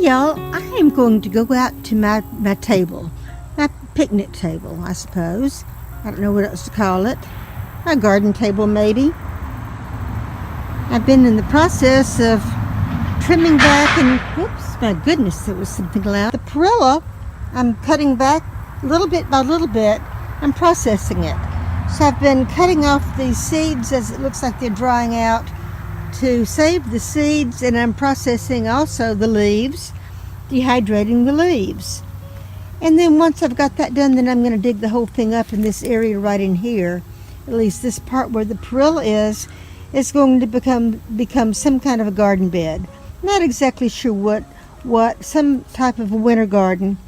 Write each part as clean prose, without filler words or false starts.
y'all, I am going to go out to my table, my picnic table, I suppose. I don't know what else to call it. My garden table, maybe. I've been in the process of trimming back and, whoops, my goodness, there was something loud. The perilla, I'm cutting back little bit by little bit. I'm processing it. So I've been cutting off these seeds as it looks like they're drying out to save the seeds, and I'm processing also the leaves, dehydrating the leaves. And then once I've got that done, then I'm going to dig the whole thing up in this area right in here. At least this part where the perilla is going to become some kind of a garden bed. Not exactly sure what, some type of a winter garden.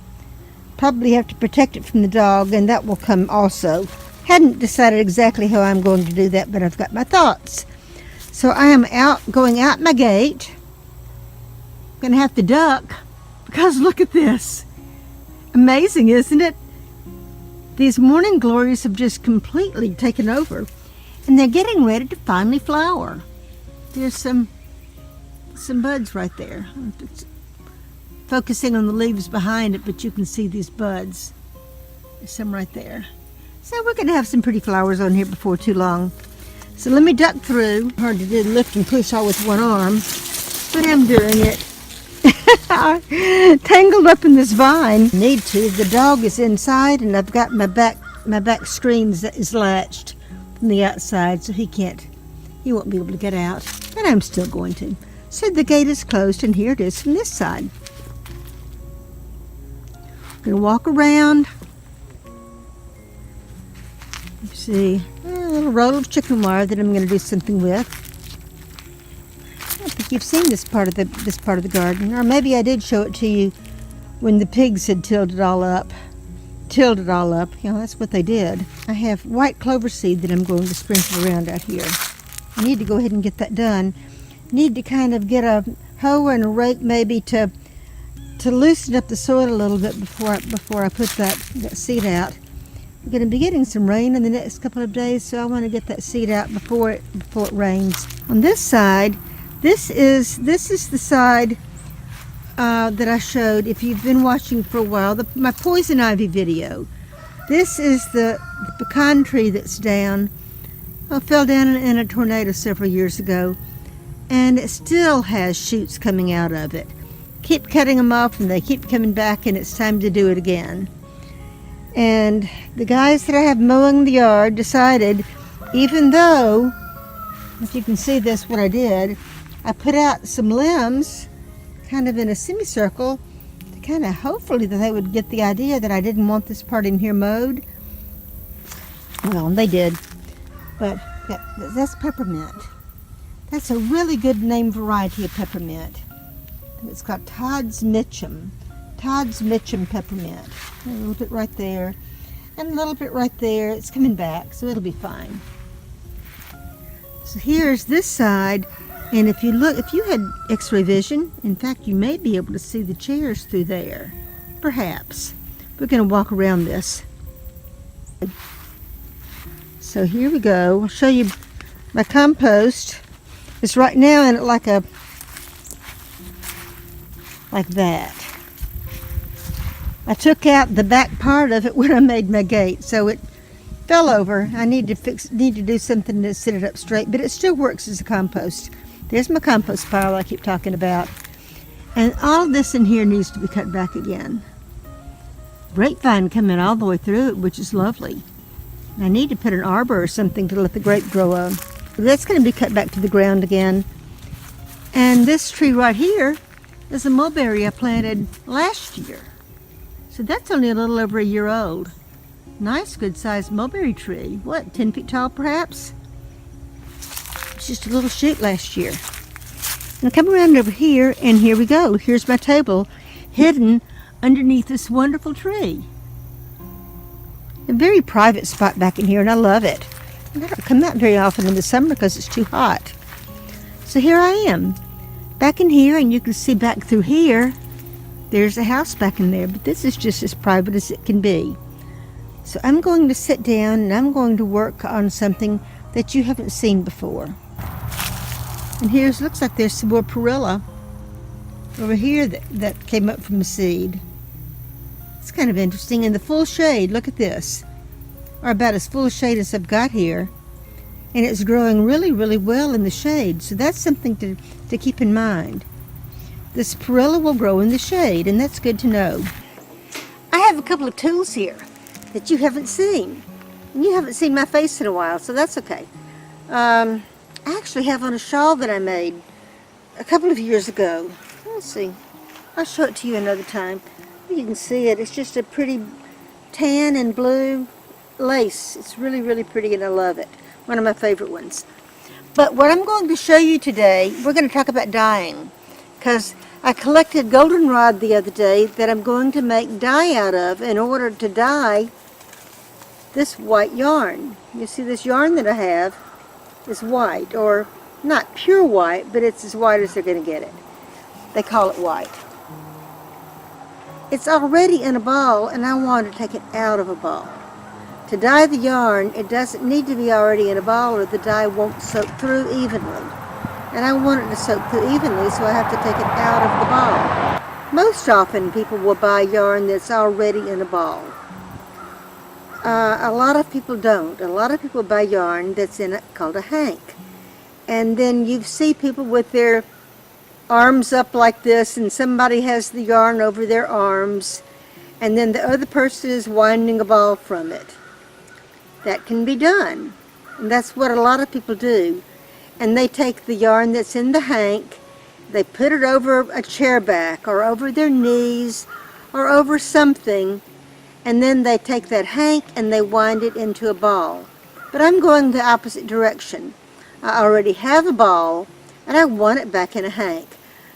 Probably have to protect it from the dog, and that will come also. Hadn't decided exactly how I'm going to do that, but I've got my thoughts. So I am going out my gate. I'm going to have to duck because look at this. Amazing, isn't it? These morning glories have just completely taken over, and they're getting ready to finally flower. There's some buds right there. It's focusing on the leaves behind it, but you can see these buds. There's some right there. So we're going to have some pretty flowers on here before too long. So let me duck through. Hard to do lift and push all with one arm, but I'm doing it. Tangled up in this vine. Need to. The dog is inside, and I've got my back screen is latched from the outside, so he won't be able to get out. But I'm still going to. So the gate is closed, and here it is from this side. I'm gonna walk around. See a little roll of chicken wire that I'm going to do something with. I don't think you've seen this part of the garden, or maybe I did show it to you when the pigs had tilled it all up. You know, that's what they did. I have white clover seed that I'm going to sprinkle around out here. I need to go ahead and get that done. Need to kind of get a hoe and a rake maybe to loosen up the soil a little bit before I put that seed out. We're going to be getting some rain in the next couple of days, so I want to get that seed out before it rains. On this side, this is the side that I showed if you've been watching for a while, my poison ivy video. This is the pecan tree that's down. Fell down in a tornado several years ago, and it still has shoots coming out of it. Keep cutting them off, and they keep coming back, and it's time to do it again. And the guys that I have mowing the yard decided, even though, if you can see this, what I did, I put out some limbs kind of in a semicircle to kind of hopefully that they would get the idea that I didn't want this part in here mowed. Well, they did. But that's peppermint. That's a really good name variety of peppermint. It's called Todd's Mitchum. Todd's Mitchum peppermint. A little bit right there, and a little bit right there. It's coming back, so it'll be fine. So here's this side, and if you had x-ray vision, in fact, you may be able to see the chairs through there. Perhaps. We're going to walk around this. So here we go. I'll show you my compost. It's right now in it like that. I took out the back part of it when I made my gate, so it fell over. I need to do something to sit it up straight, but it still works as a compost. There's my compost pile I keep talking about. And all of this in here needs to be cut back again. Grapevine coming all the way through it, which is lovely. I need to put an arbor or something to let the grape grow on. That's going to be cut back to the ground again. And this tree right here is a mulberry I planted last year. So that's only a little over a year old. Nice, good-sized mulberry tree. What, 10 feet tall perhaps? It's just a little shoot last year. Now come around over here, and here we go. Here's my table hidden underneath this wonderful tree. A very private spot back in here, and I love it. I don't come out very often in the summer because it's too hot. So here I am, back in here, and you can see back through here. There's a house back in there, but this is just as private as it can be. So I'm going to sit down and I'm going to work on something that you haven't seen before. And looks like there's some more perilla. over here that came up from the seed. It's kind of interesting. In the full shade, look at this. Or about as full shade as I've got here. And it's growing really, really well in the shade. So that's something to keep in mind. This perilla will grow in the shade, and that's good to know. I have a couple of tools here that you haven't seen. And you haven't seen my face in a while, so that's okay. I actually have on a shawl that I made a couple of years ago. Let's see. I'll show it to you another time. You can see it. It's just a pretty tan and blue lace. It's really, really pretty, and I love it. One of my favorite ones. But what I'm going to show you today, we're going to talk about dyeing, because I collected goldenrod the other day that I'm going to make dye out of in order to dye this white yarn. You see, this yarn that I have is white, or not pure white, but it's as white as they're going to get it. They call it white. It's already in a ball, and I want to take it out of a ball. To dye the yarn, it doesn't need to be already in a ball, or the dye won't soak through evenly. And I want it to soak through evenly, so I have to take it out of the ball. Most often, people will buy yarn that's already in a ball. A lot of people don't. A lot of people buy yarn that's called a hank. And then you see people with their arms up like this, and somebody has the yarn over their arms, and then the other person is winding a ball from it. That can be done, and that's what a lot of people do. And they take the yarn that's in the hank, they put it over a chair back, or over their knees, or over something, and then they take that hank and they wind it into a ball. But I'm going the opposite direction. I already have a ball, and I want it back in a hank.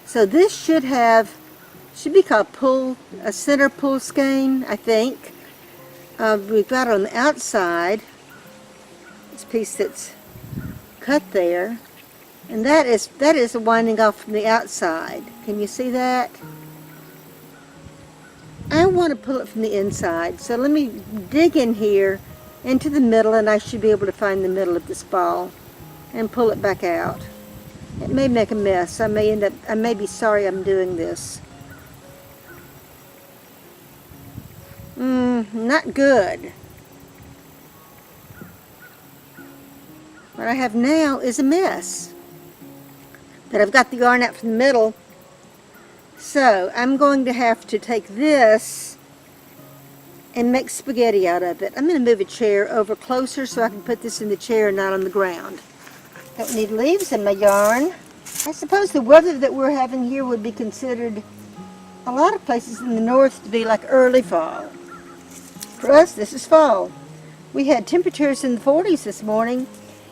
So this should be called a center pull skein, I think. We've got on the outside this piece that's cut there, and that is winding off from the outside. Can you see that? I want to pull it from the inside, so let me dig in here into the middle, and I should be able to find the middle of this ball and pull it back out. It may make a mess. I may be sorry I'm doing this. Not good. What I have now is a mess. But I've got the yarn out from the middle. So I'm going to have to take this and make spaghetti out of it. I'm going to move a chair over closer so I can put this in the chair and not on the ground. Don't need leaves in my yarn. I suppose the weather that we're having here would be considered a lot of places in the north to be like early fall. For us, this is fall. We had temperatures in the 40s this morning,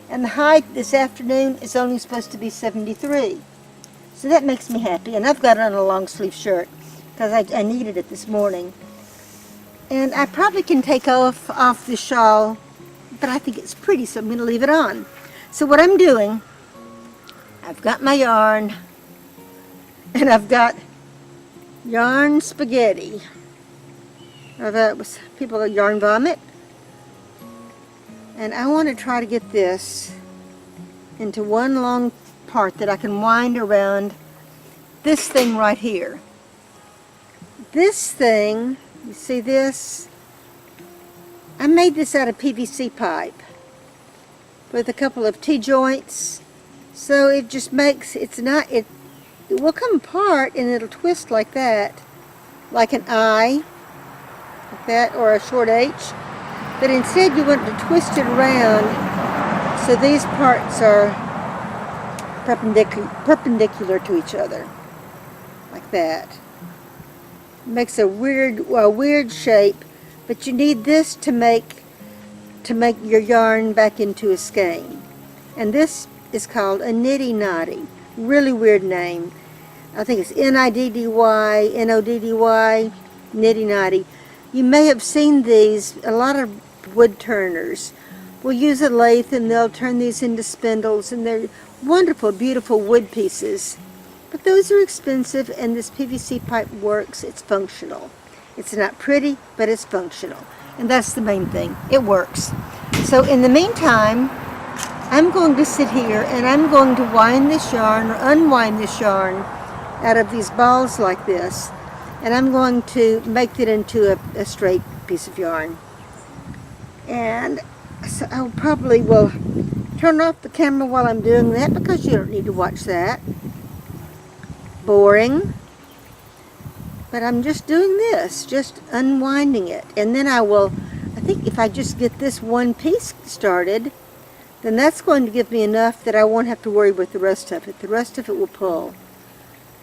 and the high this afternoon is only supposed to be 73. So that makes me happy, and I've got on a long sleeve shirt because I needed it this morning. And I probably can take off the shawl, but I think it's pretty, so I'm going to leave it on. So what I'm doing, I've got my yarn, and I've got yarn spaghetti. People yarn vomit. And I want to try to get this into one long part that I can wind around this thing right here. This thing, you see this? I made this out of PVC pipe with a couple of T-joints. So it just makes, it will come apart and it'll twist like that, like an I, like that, or a short H. But instead you want to twist it around so these parts are perpendicular to each other, like that. It makes a weird shape, but you need this to make your yarn back into a skein. And this is called a niddy noddy. Really weird name. I think it's N-I-D-D-Y, N-O-D-D-Y, niddy noddy. You may have seen these. A lot of wood turners will use a lathe and they'll turn these into spindles, and they're wonderful, beautiful wood pieces. But those are expensive, and this PVC pipe works. It's functional. It's not pretty, but it's functional. And that's the main thing. It works. So in the meantime, I'm going to sit here and I'm going to wind this yarn or unwind this yarn out of these balls like this, and I'm going to make it into a straight piece of yarn. And so I probably will turn off the camera while I'm doing that, because you don't need to watch that. Boring. But I'm just doing this, just unwinding it. And then I think if I just get this one piece started, then that's going to give me enough that I won't have to worry with the rest of it. The rest of it will pull.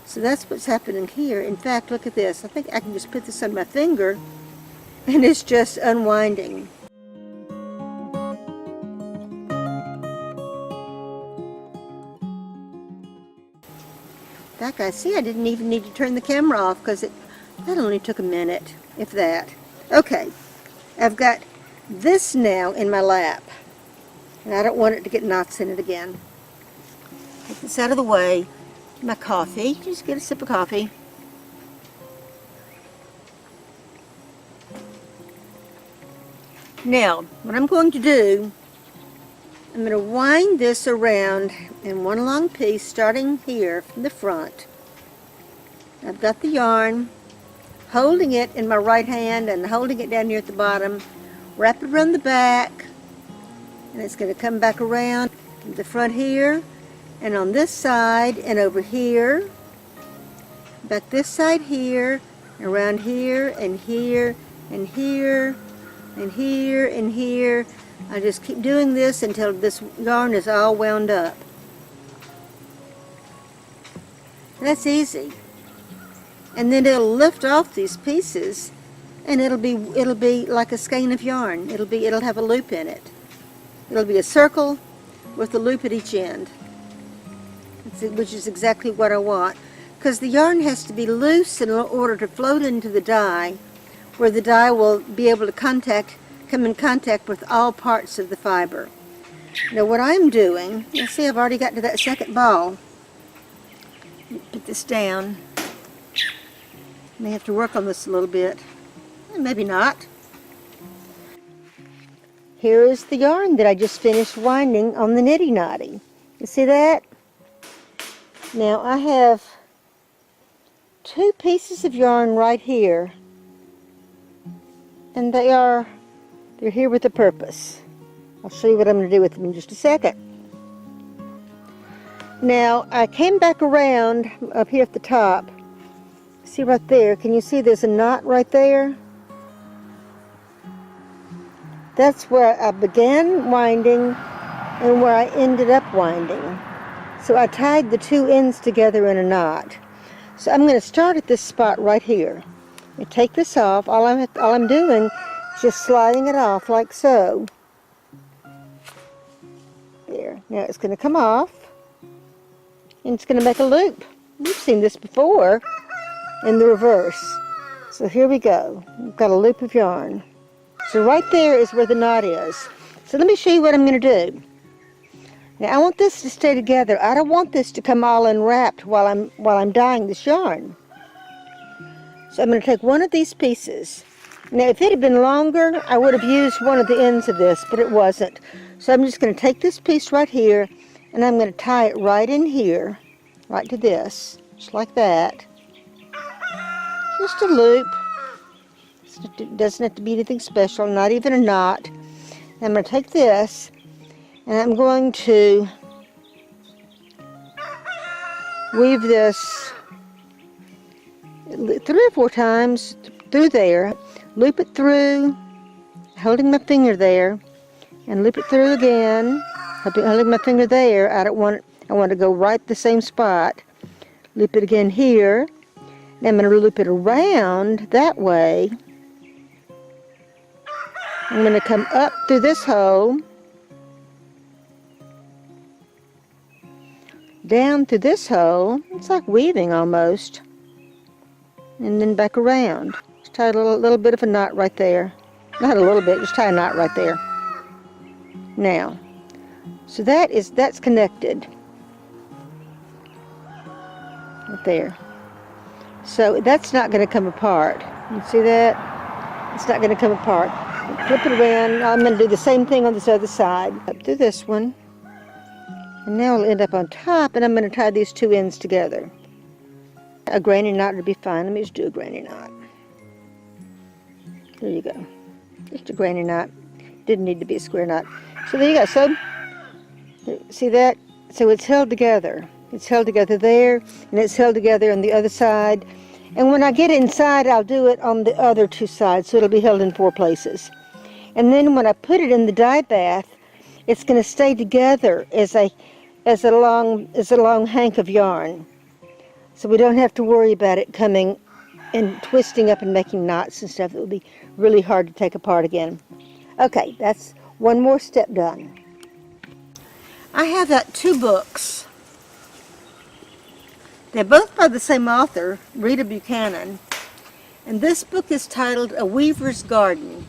So that's what's happening here. In fact, look at this. I think I can just put this on my finger, and it's just unwinding. That guy, see, I didn't even need to turn the camera off, because that only took a minute, if that. Okay, I've got this now in my lap, and I don't want it to get knots in it again. Get this out of the way. My coffee, just get a sip of coffee. Now, what I'm going to do, I'm going to wind this around in one long piece, starting here from the front. I've got the yarn, holding it in my right hand and holding it down here at the bottom. Wrap it around the back, and it's going to come back around to the front here, and on this side, and over here, back this side here, around here, and here, and here, and here, and here. I just keep doing this until this yarn is all wound up. That's easy. And then it'll lift off these pieces, and it'll be like a skein of yarn. It'll have a loop in it. It'll be a circle with a loop at each end, which is exactly what I want, because the yarn has to be loose in order to float into the dye, where the dye will be able to come in contact with all parts of the fiber. Now what I'm doing, you see I've already got to that second ball. Put this down. May have to work on this a little bit. Maybe not. Here is the yarn that I just finished winding on the Nitty Knotty. You see that? Now I have two pieces of yarn right here, and they're here with a purpose. I'll show you what I'm going to do with them in just a second. Now I came back around up here at the top. See right there, can you see there's a knot right there? That's where I began winding and where I ended up winding. So I tied the two ends together in a knot. So I'm going to start at this spot right here. I take this off. All I'm doing is just sliding it off like so. There. Now it's going to come off, and it's going to make a loop. We've seen this before in the reverse. So here we go. We've got a loop of yarn. So right there is where the knot is. So let me show you what I'm going to do. Now I want this to stay together. I don't want this to come all unwrapped while I'm dyeing this yarn. So I'm going to take one of these pieces. Now if it had been longer, I would have used one of the ends of this, but it wasn't. So I'm just going to take this piece right here, and I'm going to tie it right in here, right to this, just like that. Just a loop. It doesn't have to be anything special, not even a knot. I'm going to take this, and I'm going to weave this 3 or 4 times through there, loop it through, holding my finger there, and loop it through again, holding my finger there. I want to go right the same spot. Loop it again here, and I'm going to loop it around that way. I'm going to come up through this hole, down through this hole. It's like weaving almost, and then back around. Just tie a little bit of a knot right there. Not a little bit, just tie a knot right there. Now, so that's connected right there. So that's not going to come apart. You see that? It's not going to come apart. Flip it around. I'm going to do the same thing on this other side. Up through this one. And now it'll end up on top, and I'm going to tie these two ends together. A granny knot would be fine. Let me just do a granny knot. There you go. Just a granny knot. Didn't need to be a square knot. So there you go. So, see that? So it's held together. It's held together there, and it's held together on the other side. And when I get inside, I'll do it on the other two sides, so it'll be held in 4 places. And then when I put it in the dye bath, it's going to stay together as a long hank of yarn. So we don't have to worry about it coming and twisting up and making knots and stuff. It will be really hard to take apart again. Okay, that's one more step done. I have 2 books. They're both by the same author, Rita Buchanan. And this book is titled A Weaver's Garden.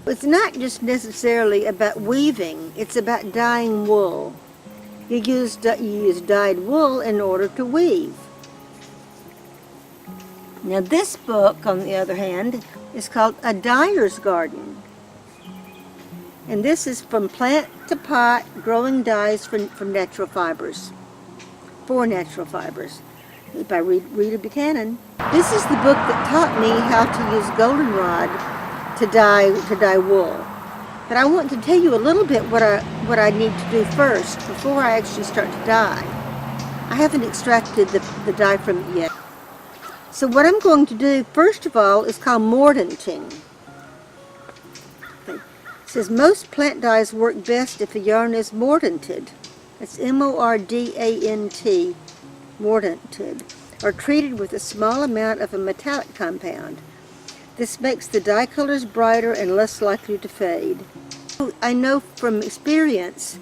It's not just necessarily about weaving, it's about dyeing wool. You use dyed wool in order to weave. Now this book, on the other hand, is called A Dyer's Garden. And this is From Plant to Pot, Growing Dyes from Natural Fibers. For Natural Fibers, by Rita Buchanan. This is the book that taught me how to use goldenrod to dye wool. But I want to tell you a little bit what I need to do first before I actually start to dye. I haven't extracted the dye from it yet. So what I'm going to do first of all is called mordanting. Okay. It says most plant dyes work best if the yarn is mordanted. It's M-O-R-D-A-N-T, mordanted, or treated with a small amount of a metallic compound. This makes the dye colors brighter and less likely to fade. I know from experience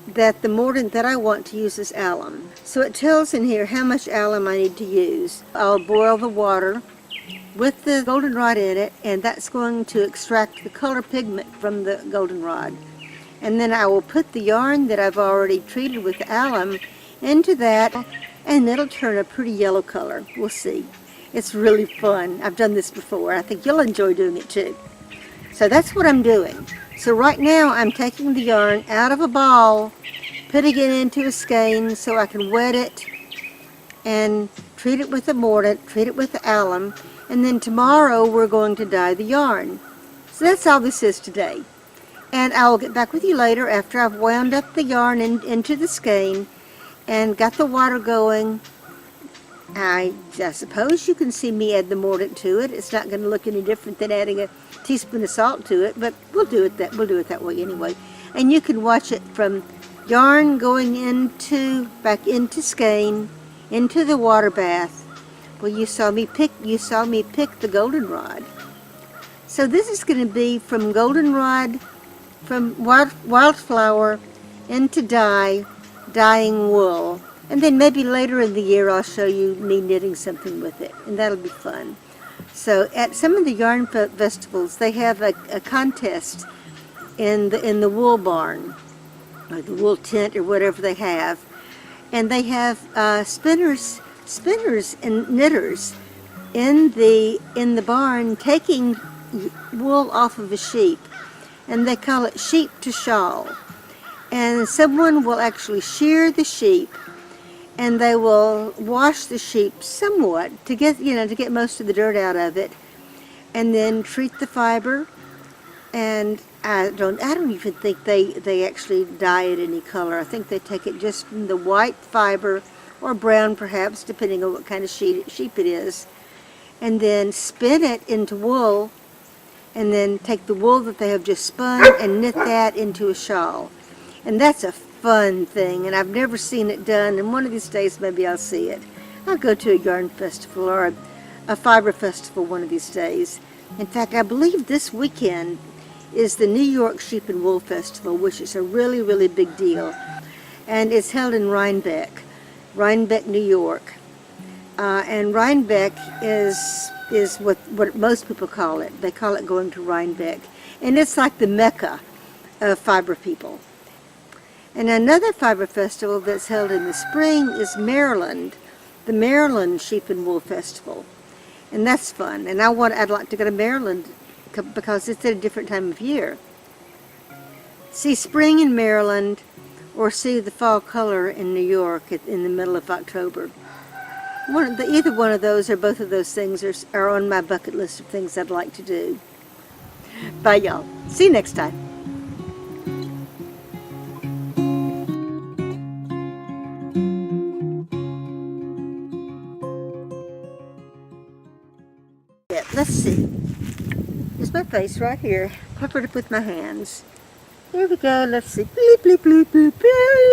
that the mordant that I want to use is alum. So it tells in here how much alum I need to use. I'll boil the water with the goldenrod in it, and that's going to extract the color pigment from the goldenrod. And then I will put the yarn that I've already treated with alum into that, and it'll turn a pretty yellow color. We'll see. It's really fun. I've done this before. I think you'll enjoy doing it too. So that's what I'm doing. So right now I'm taking the yarn out of a ball, putting it into a skein so I can wet it and treat it with the mordant, treat it with the alum, and then tomorrow we're going to dye the yarn. So that's all this is today. And I'll get back with you later after I've wound up the yarn into the skein and got the water going. I suppose you can see me add the mordant to it. It's not going to look any different than adding a teaspoon of salt to it, but we'll do it that way anyway. And you can watch it from yarn going back into skein, into the water bath. Well, you saw me pick the goldenrod. So this is going to be from goldenrod, from wildflower into dyeing wool. And then maybe later in the year I'll show you me knitting something with it, and that'll be fun. So at some of the yarn festivals, they have a contest in the wool barn, or the wool tent, or whatever they have. And they have spinners and knitters in the barn taking wool off of a sheep, and they call it sheep to shawl. And someone will actually shear the sheep, and they will wash the sheep somewhat to get most of the dirt out of it, and then treat the fiber. And I don't even think they actually dye it any color. I think they take it just from the white fiber, or brown perhaps, depending on what kind of sheep it is, and then spin it into wool, and then take the wool that they have just spun and knit that into a shawl. And that's a fun thing, and I've never seen it done, and one of these days maybe I'll see it. I'll go to a yarn festival or a fiber festival one of these days. In fact, I believe this weekend is the New York Sheep and Wool Festival, which is a really, really big deal. And it's held in Rhinebeck, New York. And Rhinebeck is what most people call it. They call it going to Rhinebeck. And it's like the Mecca of fiber people. And another fiber festival that's held in the spring is Maryland, the Maryland Sheep and Wool Festival. And that's fun. And I'd like to go to Maryland because it's at a different time of year. See, spring in Maryland, or see the fall color in New York in the middle of October. Either one of those or both of those things are on my bucket list of things I'd like to do. Bye, y'all. See you next time. Yeah, let's see. There's my face right here, covered up with my hands. Here we go. Let's see. Bleep, bleep, bleep, bleep, bleep.